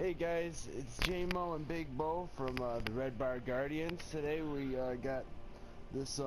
Hey guys, it's JMO and BigBo from the Red Bar Guardians. Today we got this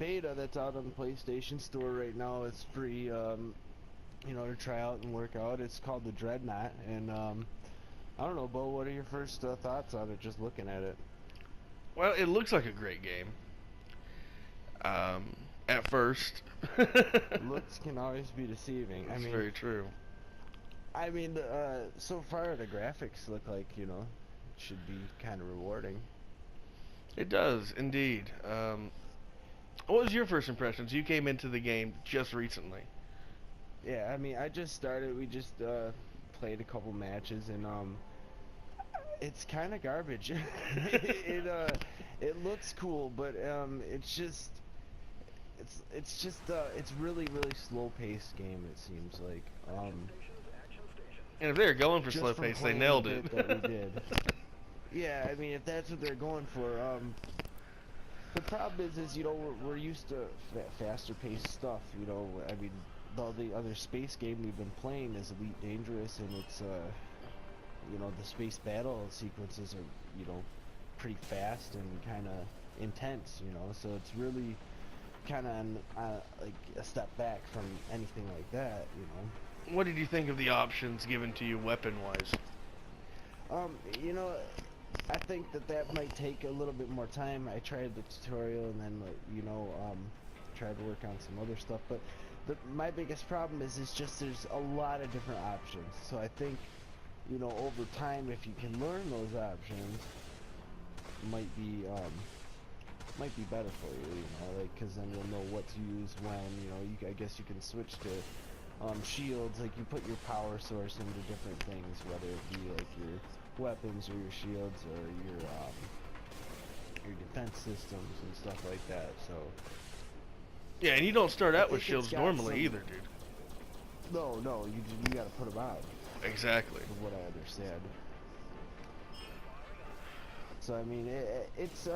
beta that's out on the PlayStation Store right now. It's free, to try out and work out. It's called the Dreadnought, and I don't know, Bo, what are your first thoughts on it, just looking at it? Well, it looks like a great game. At first. Looks can always be deceiving. That's very true. I mean, so far the graphics look like, it should be kind of rewarding. It does, indeed. What was your first impressions? You came into the game just recently. Yeah, I mean, I just started. We just played a couple matches, and it's kind of garbage. It looks cool, but it's really slow-paced game. It seems like. And if they're going for slow pace, they nailed it. That we did. Yeah, I mean, if that's what they're going for, the problem is we're used to faster paced stuff. I mean, the other space game we've been playing is Elite Dangerous, and it's the space battle sequences are pretty fast and kind of intense. So it's really kind of like a step back from anything like that. What did you think of the options given to you weapon-wise? I think that might take a little bit more time. I tried the tutorial and then, tried to work on some other stuff. But my biggest problem is just there's a lot of different options. So I think, over time, if you can learn those options, might be better for you. Because then you'll know what to use when. I guess you can switch to shields, like you put your power source into different things, whether it be like your weapons or your shields or your defense systems and stuff like that. So yeah, and you don't start out with shields normally either, dude. No, you gotta put them out. Exactly. From what I understand. So I mean, it's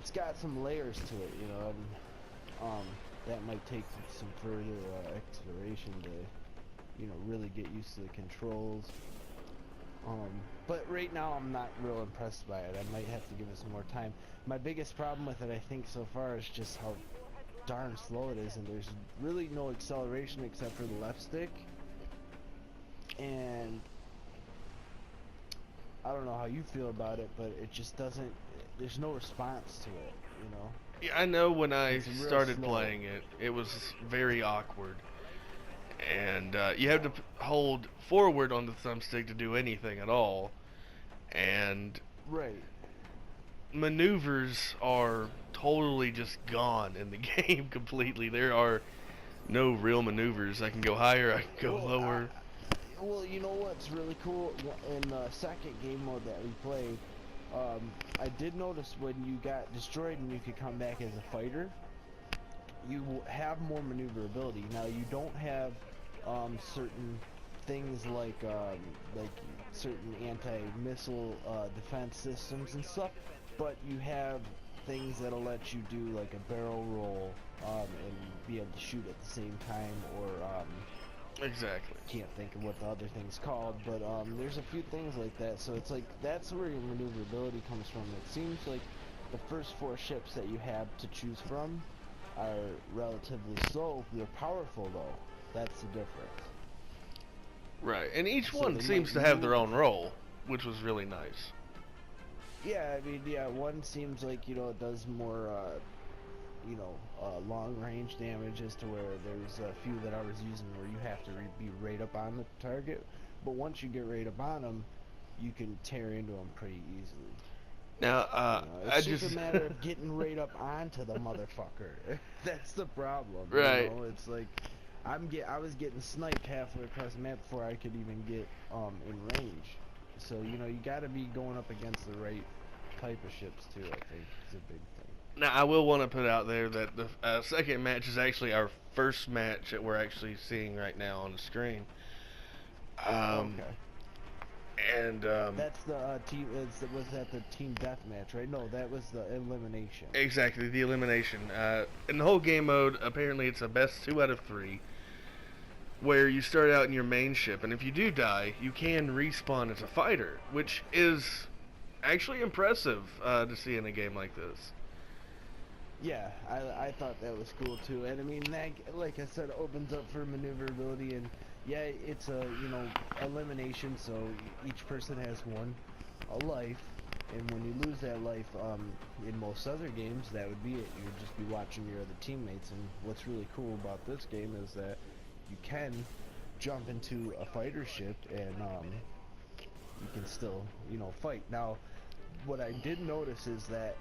got some layers to it, and that might take some further exploration to, really get used to the controls. But right now I'm not real impressed by it. I might have to give it some more time. My biggest problem with it, I think, so far is just how darn slow it is, and there's really no acceleration except for the left stick. And I don't know how you feel about it, but it just doesn't, there's no response to it, Yeah, I know when I started playing it, it was very awkward. And you have to hold forward on the thumbstick to do anything at all. And right. Maneuvers are totally just gone in the game completely. There are no real maneuvers. I can go higher, I can go lower. Well, you know what's really cool? In the second game mode that we played, I did notice when you got destroyed and you could come back as a fighter, you have more maneuverability. Now, you don't have certain things like certain anti-missile defense systems and stuff, but you have things that'll let you do like a barrel roll and be able to shoot at the same time, or exactly. Can't think of what the other thing's called, but there's a few things like that. So it's like that's where your maneuverability comes from. It seems like the first 4 ships that you have to choose from are relatively slow. They're powerful though. That's the difference. Right, and each one seems to have their own role, which was really nice. Yeah, I mean, yeah, one seems like, it does more, long range damage, as to where there's a few that I was using where you have to be right up on the target. But once you get right up on them, you can tear into them pretty easily. Now, it's just a matter of getting right up onto the motherfucker. That's the problem. Right. It's like I was getting sniped halfway across the map before I could even get in range. So you got to be going up against the right type of ships too. I think is a big thing. Now, I will want to put out there that the second match is actually our first match that we're actually seeing right now on the screen. Okay. And that's the team. Was that the team deathmatch, right? No, that was the elimination. Exactly, the elimination. In the whole game mode, apparently it's a best 2 out of 3. where you start out in your main ship, and if you do die, you can respawn as a fighter, which is actually impressive to see in a game like this. Yeah, I thought that was cool too, and I mean that, like I said, opens up for maneuverability, and yeah, it's a elimination, so each person has a life, and when you lose that life, in most other games, that would be it. You would just be watching your other teammates, and what's really cool about this game is that you can jump into a fighter ship, and you can still fight. Now, what I did notice is that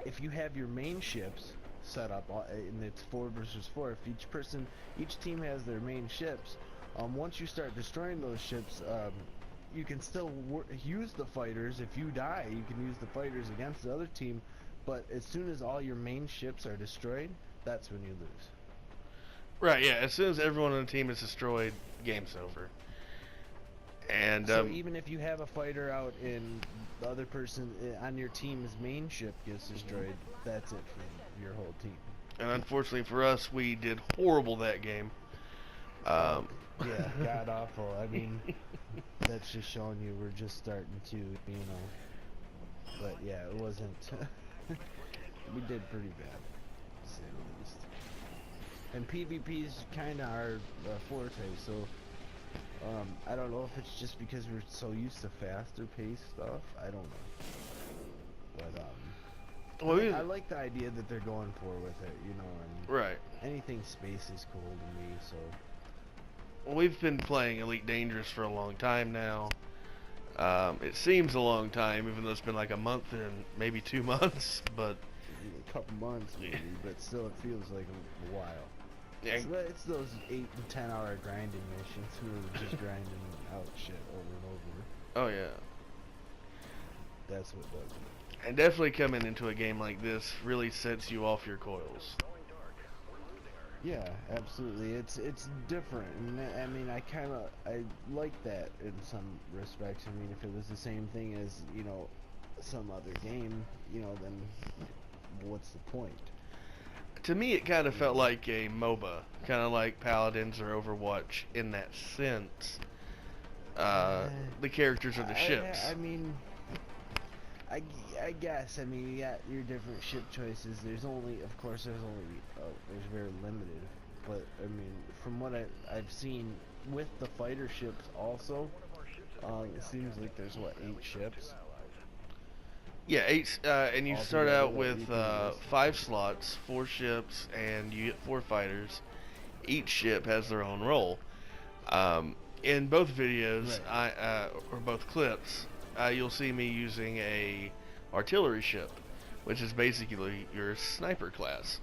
if you have your main ships set up, and it's 4 versus 4, if each team has their main ships, once you start destroying those ships, you can still use the fighters. If you die, you can use the fighters against the other team, but as soon as all your main ships are destroyed, that's when you lose. Right, yeah, as soon as everyone on the team is destroyed, game's over. And so even if you have a fighter out and the other person on your team's main ship gets destroyed, that's it for your whole team. And unfortunately for us, we did horrible that game. Yeah, god awful. I mean, that's just showing you we're just starting to, But yeah, it wasn't. We did pretty bad, to say the least. And PvP's kind of our forte, so I don't know if it's just because we're so used to faster paced stuff. I don't know, but well, I like the idea that they're going for with it, and right. Anything space is cool to me. So we've been playing Elite Dangerous for a long time now. It seems a long time, even though it's been like a month and maybe 2 months, but a couple months maybe, but still it feels like a while. Yeah. It's those 8 and 10 hour grinding missions where we're just grinding out shit over and over. Oh yeah. That's what does it. And definitely coming into a game like this really sets you off your coils. Yeah, absolutely. It's different, and I mean, I like that in some respects. I mean, if it was the same thing as some other game, then what's the point? To me, it kind of felt like a MOBA, kind of like Paladins or Overwatch in that sense. The characters are the ships. I mean, I guess. I mean, you got your different ship choices. There's very limited. But I mean, from what I've seen with the fighter ships, also, it seems like there's 8 ships. Yeah, 8, and you start out with 5 slots, 4 ships, and you get 4 fighters. Each ship has their own role. In both videos, right. Or both clips, you'll see me using a artillery ship, which is basically your sniper class.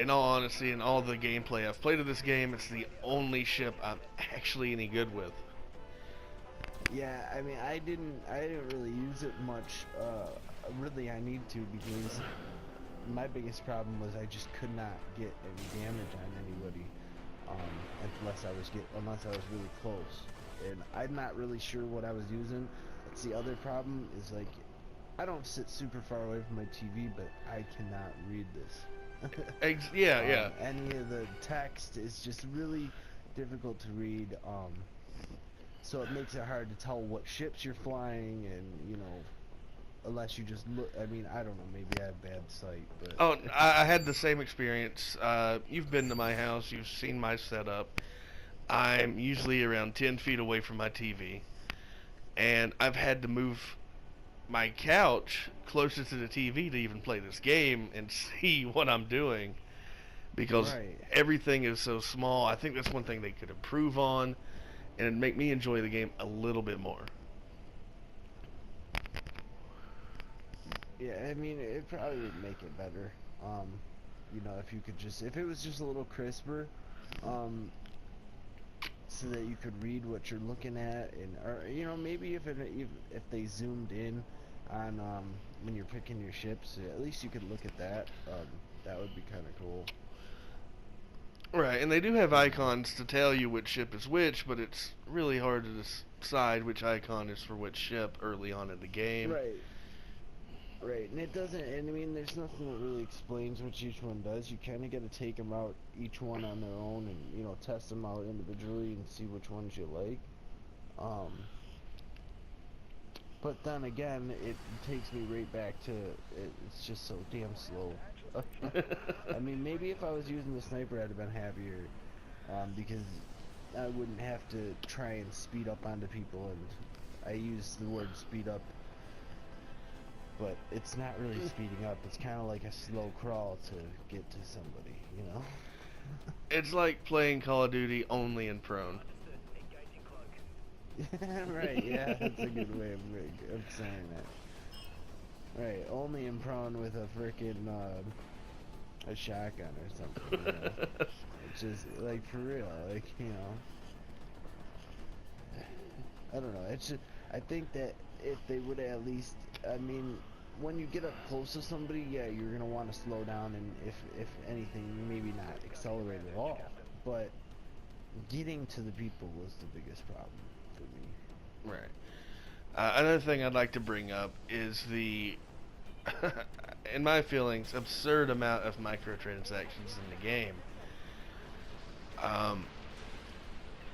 In all honesty, in all the gameplay I've played of this game, it's the only ship I'm actually any good with. Yeah, I mean, I didn't really use it much. Really, I need to, because my biggest problem was I just could not get any damage on anybody, unless I was really close. And I'm not really sure what I was using. That's the other problem, is like, I don't sit super far away from my TV, but I cannot read this. Yeah. Any of the text is just really difficult to read. So it makes it hard to tell what ships you're flying, and unless you just look. I mean, I don't know. Maybe I have bad sight. But oh, I had the same experience. You've been to my house. You've seen my setup. I'm usually around 10 feet away from my TV, and I've had to move my couch closer to the TV to even play this game and see what I'm doing, because everything is so small. I think that's one thing they could improve on, and it'd make me enjoy the game a little bit more. Yeah, I mean, it probably would make it better. If it was just a little crisper, so that you could read what you're looking at, or maybe if they zoomed in on when you're picking your ships, at least you could look at that. That would be kind of cool. Right, and they do have icons to tell you which ship is which, but it's really hard to decide which icon is for which ship early on in the game. Right. Right, and it doesn't, and I mean, there's nothing that really explains what each one does. You kind of got to take them out, each one on their own, and, you know, test them out individually and see which ones you like. But then again, it takes me right back to, it's just so damn slow. I mean, maybe if I was using the sniper, I'd have been happier, because I wouldn't have to try and speed up onto people, and I use the word speed up, but it's not really speeding up. It's kind of like a slow crawl to get to somebody, you know? It's like playing Call of Duty only in prone. Right, yeah, that's a good way of saying that. Right, only in prone with a frickin' a shotgun or something, you know? It's just, like, for real, like, you know? I don't know, it's just, I think that if they would at least, I mean, when you get up close to somebody, yeah, you're gonna want to slow down, and if anything, maybe not accelerate at all. But getting to the people was the biggest problem for me. Right. Another thing I'd like to bring up is the, in my feelings, absurd amount of microtransactions in the game.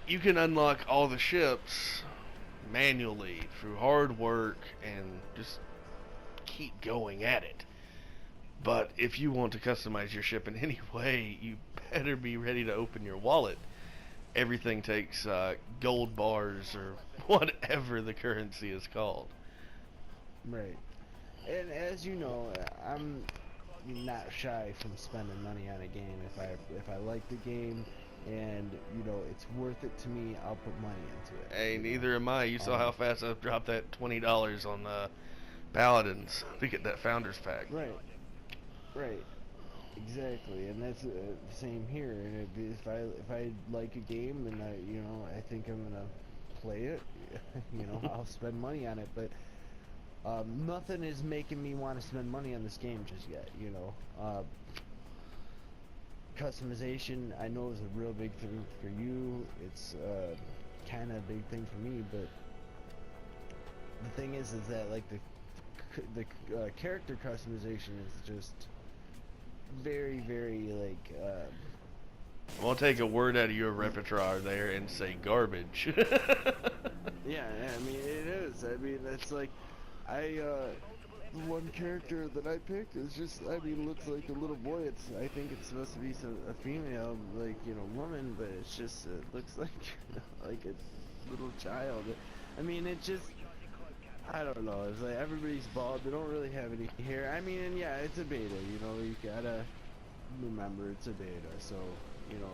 You can unlock all the ships manually through hard work and just keep going at it. But if you want to customize your ship in any way, you better be ready to open your wallet. Everything takes gold bars or whatever the currency is called. Right. And as you know, I'm not shy from spending money on a game. If I like the game and, you know, it's worth it to me, I'll put money into it. Hey, neither am I. You saw how fast I dropped that $20 on Paladins to get that Founders Pack. Right. Right. Exactly, and that's the same here. And if I like a game and I think I'm gonna play it, I'll spend money on it. But nothing is making me want to spend money on this game just yet. Customization, I know, is a real big thing for you. It's kind of a big thing for me. But the thing is that like the character customization is just very, very, like, I'll take a word out of your repertoire there and say garbage. yeah, I mean, it is. I mean, it's like, the one character that I picked is just, I mean, looks like a little boy. I think it's supposed to be a female, like, woman, but it's just, it looks like, like a little child. I mean, it just, I don't know, it's like everybody's bald, they don't really have any hair. I mean, and yeah, it's a beta, you gotta remember it's a beta, so,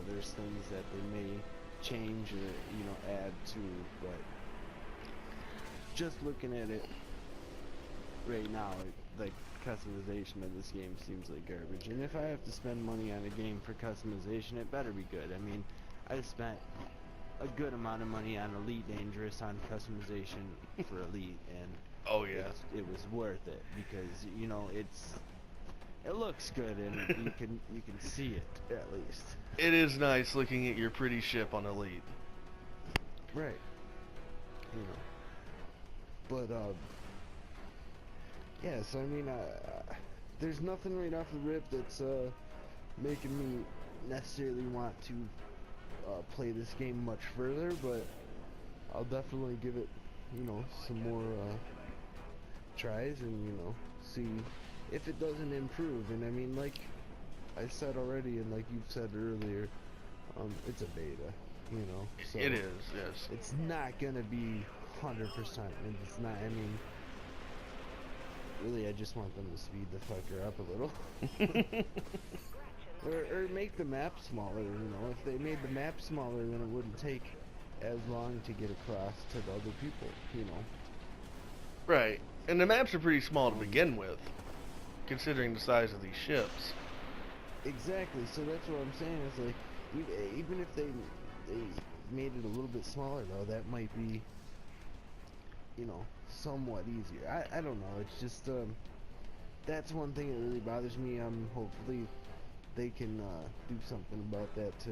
there's things that they may change or, add to, but just looking at it right now, like, customization of this game seems like garbage. And if I have to spend money on a game for customization, it better be good. I mean, I spent a good amount of money on Elite Dangerous on customization for Elite, and oh yeah, it was worth it because it looks good and you can see it at least. It is nice looking at your pretty ship on Elite. Right. But yes, I mean, there's nothing right off the rip that's making me necessarily want to play this game much further, but I'll definitely give it, some more tries and, see if it doesn't improve. And I mean, like I said already, and like you've said earlier, it's a beta, so it is, yes. It's not gonna be 100%, and it's not, I mean, really, I just want them to speed the fucker up a little. Or make the map smaller, if they made the map smaller, then it wouldn't take as long to get across to the other people, Right, and the maps are pretty small to begin with, considering the size of these ships. Exactly, so that's what I'm saying, is like, even if they made it a little bit smaller, though, that might be, somewhat easier. I don't know, it's just, that's one thing that really bothers me. Hopefully they can do something about that to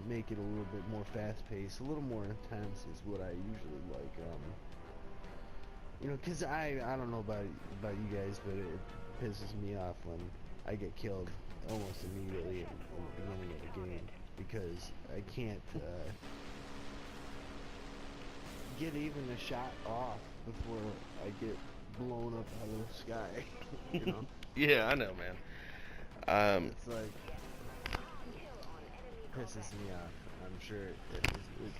make it a little bit more fast-paced, a little more intense is what I usually like. You know, cause I don't know about you guys, but it pisses me off when I get killed almost immediately in the beginning of the game because I can't get even a shot off before I get blown up out of the sky. You know? Yeah, I know, man. It's like pisses me off. I'm sure it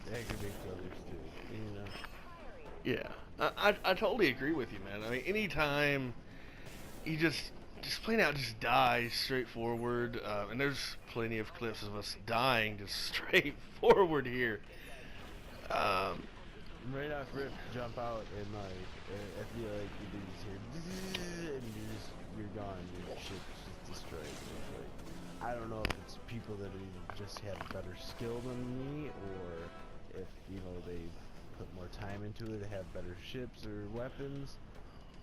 aggravates others too. You know? Yeah, I totally agree with you, man. I mean, anytime you just plain out just die straightforward, and there's plenty of clips of us dying just straightforward here. Right off rip, jump out and like I feel like you just hear and you're gone. Your ship's just destroyed. It's like, I don't know if it's people that just have better skill than me, or if they put more time into it, have better ships or weapons.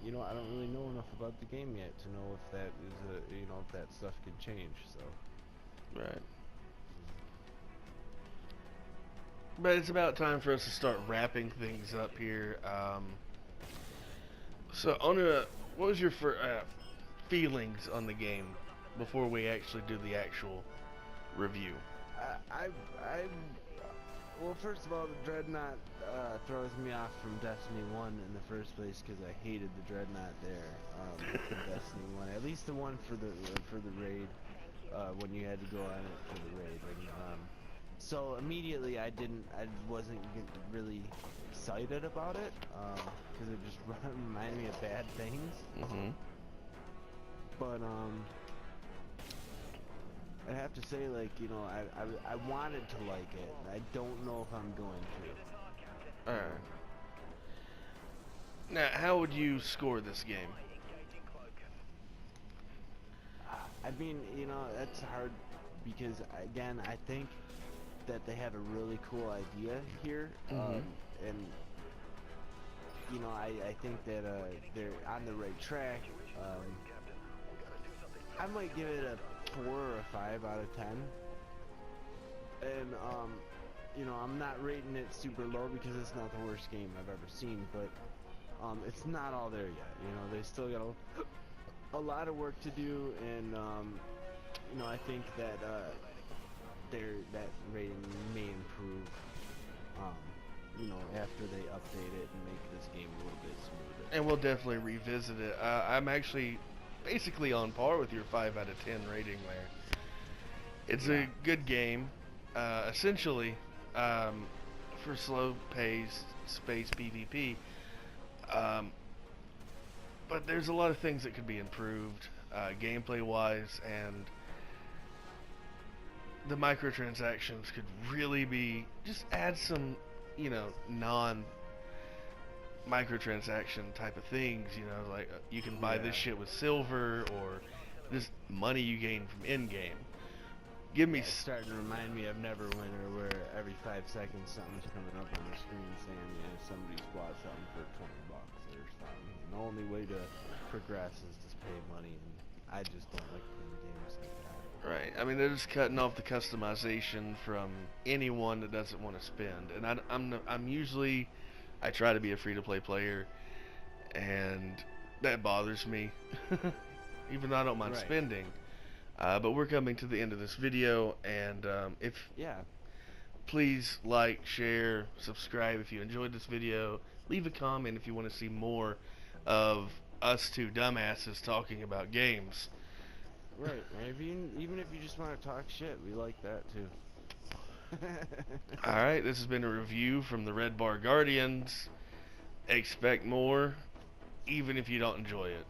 I don't really know enough about the game yet to know if that is if that stuff can change. So. Right. But it's about time for us to start wrapping things up here. So, what was your feelings on the game before we actually do the actual review? Well, first of all, the Dreadnought throws me off from Destiny 1 in the first place because I hated the Dreadnought there in Destiny 1. At least the one for the raid, when you had to go on it for the raid. And, so immediately I wasn't really excited about it because it just reminded me of bad things. Mm-hmm. But I have to say, like, I wanted to like it. I don't know if I'm going to. Alright. Now, how would you score this game? I mean, that's hard because, again, I think that they have a really cool idea here. Mm-hmm. And, I think that they're on the right track. I might give it a 4 or a 5 out of 10. And, I'm not rating it super low because it's not the worst game I've ever seen, but it's not all there yet. They still got a lot of work to do, and, I think that that rating may improve, after they update it and make this game a little bit smoother. And we'll definitely revisit it. I'm actually basically on par with your 5 out of 10 rating there. It's a good game, essentially, for slow-paced space PvP. But there's a lot of things that could be improved, gameplay-wise, and the microtransactions could really be, just add some, non-microtransaction type of things, like you can buy this shit with silver, or just money you gain from in-game. Give me... It's starting to remind me of Neverwinter, where every 5 seconds something's coming up on the screen saying, somebody's bought something for $20 or something. And the only way to progress is to pay money, and I just don't like playing games like that. Right. I mean, they're just cutting off the customization from anyone that doesn't want to spend. And I'm usually, I try to be a free-to-play player, and that bothers me, even though I don't mind spending. But we're coming to the end of this video, and please like, share, subscribe if you enjoyed this video. Leave a comment if you want to see more of us two dumbasses talking about games. Right, even if you just want to talk shit, we like that too. Alright, this has been a review from the Red Bar Guardians. Expect more, even if you don't enjoy it.